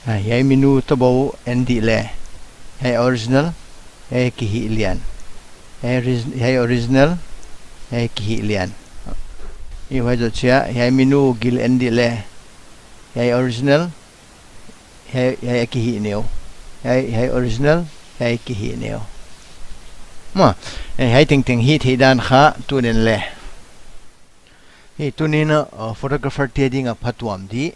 Hay menu to bo endi le hay original hay ki hi lian hay original hay ki hi lian i wa jo chia hay menu gil endi le hay original hay ki hi neo hay original hay ki hi neo ma hay ting ting hi thi dan kha tu nen le hi tu ni na photographer te ding a phatwam di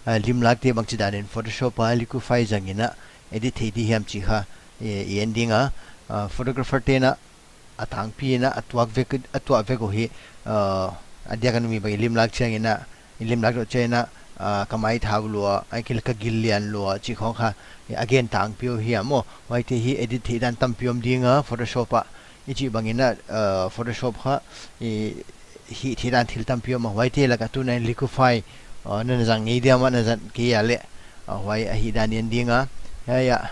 lim lak te bang chi dan in photoshop a liquify jangina edit thei di hiam chi kha ending a photographer te na atang pi na atwa ve ko hi adia kan mi bai lim lak changina lim lak ro chena kamai thawlua ai kil ka gillian lua chi khong kha again tang pio hi amo wai te hi edit thei dan tam piom dinga photoshop a ichi bangina photoshop kha hi thi dan thil tam piom ma wai te la ka tu na liquify na jang ni dia ma na jan ki ya le wai a hi dan yen dinga ya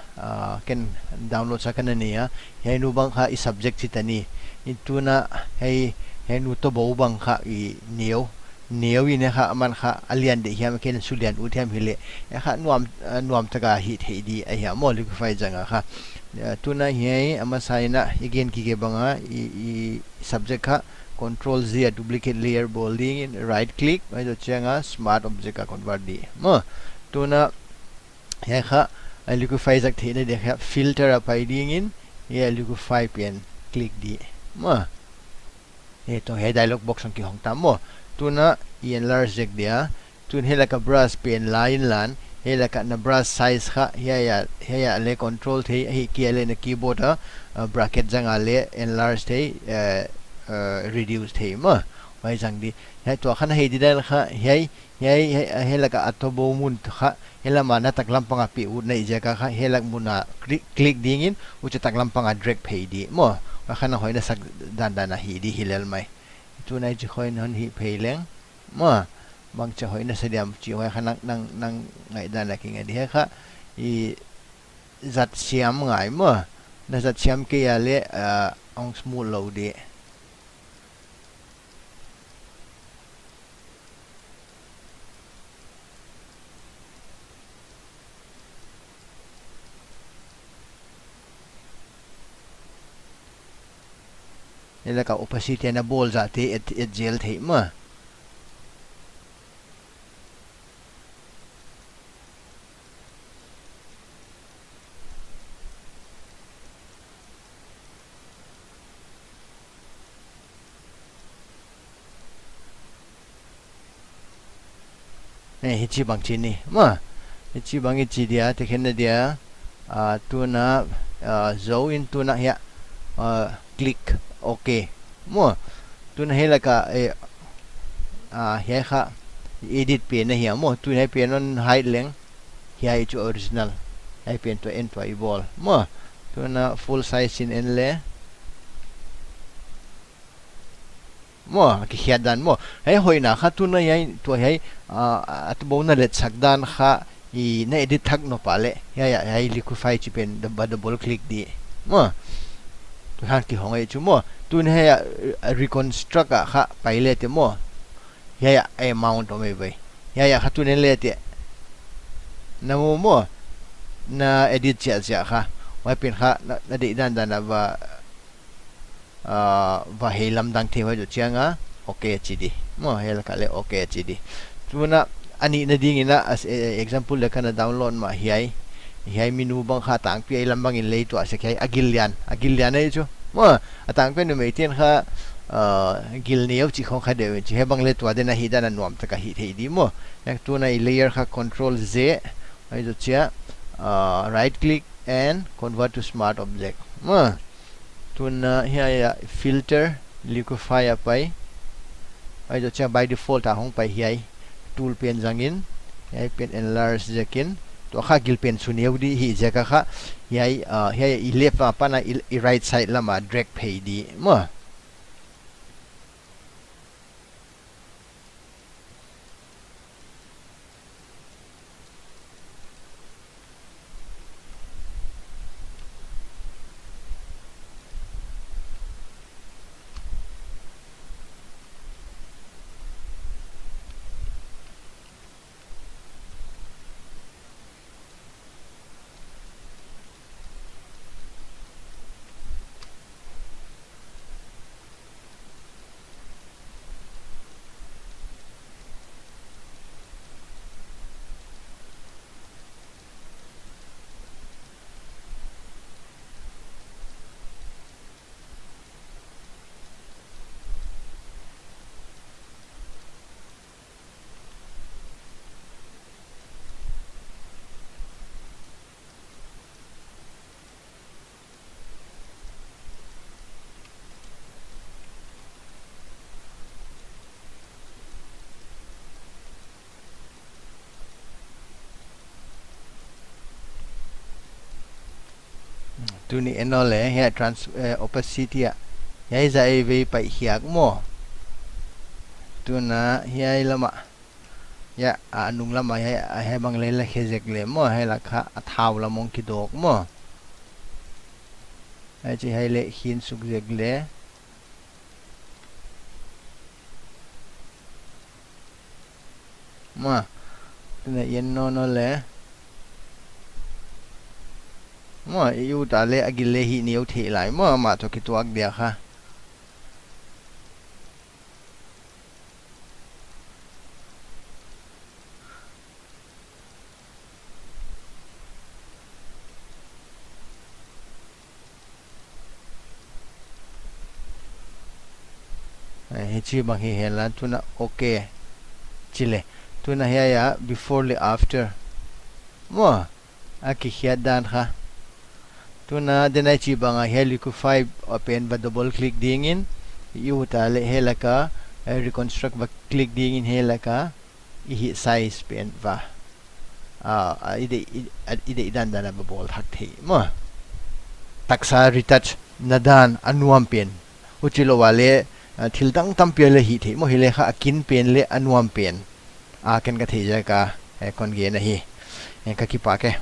ken download sa kan ni ya he nu bang kha i subject chi tani ituna hei nu to bo bang kha i neo in kha man kha alian de hiam ken sulian u thiam hile kha nuam taka hi thei di a hi mo liquify janga kha tuna hi ama saina again ki ge banga i subject kha control z a duplicate layer bolding in right click mai do changa smart object ka convert di mo tuna he kha liquify jak thei ne de kha filter a pai ding in ye liquify pen click di mo e to he dialog box ang ki hong tam mo tuna enlarge jek dia tun hela ka brush pen line lan hela ka na brush size kha ya le control the hi ki le na keyboard a bracket jang ale enlarge the reduce the ma wai jang di he to khan he di dal kha hela ka atobo mun kha hela ma na tak lampang pi u nei je ka kha hela muna click dingin u cha tak lampang drag phei di mo khana hoina sak dan na hi di hilal mai tu nai chi khoin hon hi pheileng ma bang cha hoina sadiam chi hoi khanak nang ngai dan la ki ngai di kha i zat siam ngai ma na zat siam ke ya le ong smooth lo de nila ka opacity na bol za te et gel thei ma hi chi bang chi ni ma hi chi bang i chi dia te khen dia tu na zo in tu na ya click okay mo tu na hela ka he kha edit pen na hi mo tu he pen on hide leng hi chu original hai pen to end to I ball mo tu na full size in en le mo ki hiadan mo hai hoina kha tu na yai to hai at bo na let sakdan kha I na edit thak no pale ya liquify chi pen double click di mo tu han ki hongai chu mo tu ne ya reconstruct a kha paile te mo ya amount o me bai ya kha tu ne le te na mo na edit cha kha wai pen kha na de dan na va helam dang the wa jo chianga okay chi di mo hel ka le okay chi di tu na ani na ding ina as example le kana download ma hiai menu bang kha tang pi ai lambang in le to ase khai agilian ai chu mo atang pe no me tien kha gil neu chi khong kha de chi he bang le to de na hi dan nuam ta ka hi thei di mo yak tu na layer kha control z ai jo chia right click and convert to smart object mo tu na hiya filter liquify apai ai jo chia by default ta hong pai hiai tool pen jangin ai pen enlarge jekin to kha gil pen suneu di hi jaka kha i left pa na I right side lama drag phei di mo tu ni eno le he trans opacity he zai ve pai hiak mo tu na he lama ya anung lama he bang le la khezek le mo he la kha athau la mong ki dok mo ai chi hai le hin suk zek le ma tu na yen no le mo yu ta le agile hi niu thi lai mo ma to ki tuak dia kha he chi bang hi hela tu na okay chile tu na he ya before le after mo aki hiat dan kha tu na denai chi banga heliku 5 open ba double click ding in yu ta le helaka reconstruct ba click ding in helaka I size pen va ide idan dana ba bol thak the mo taksa retouch nadan anuam pen uchilo wale thildang tampia le hi the mo hi le kha akin pen le anuam pen a ken ka the ja ka kon ge na hi ka ki pa ke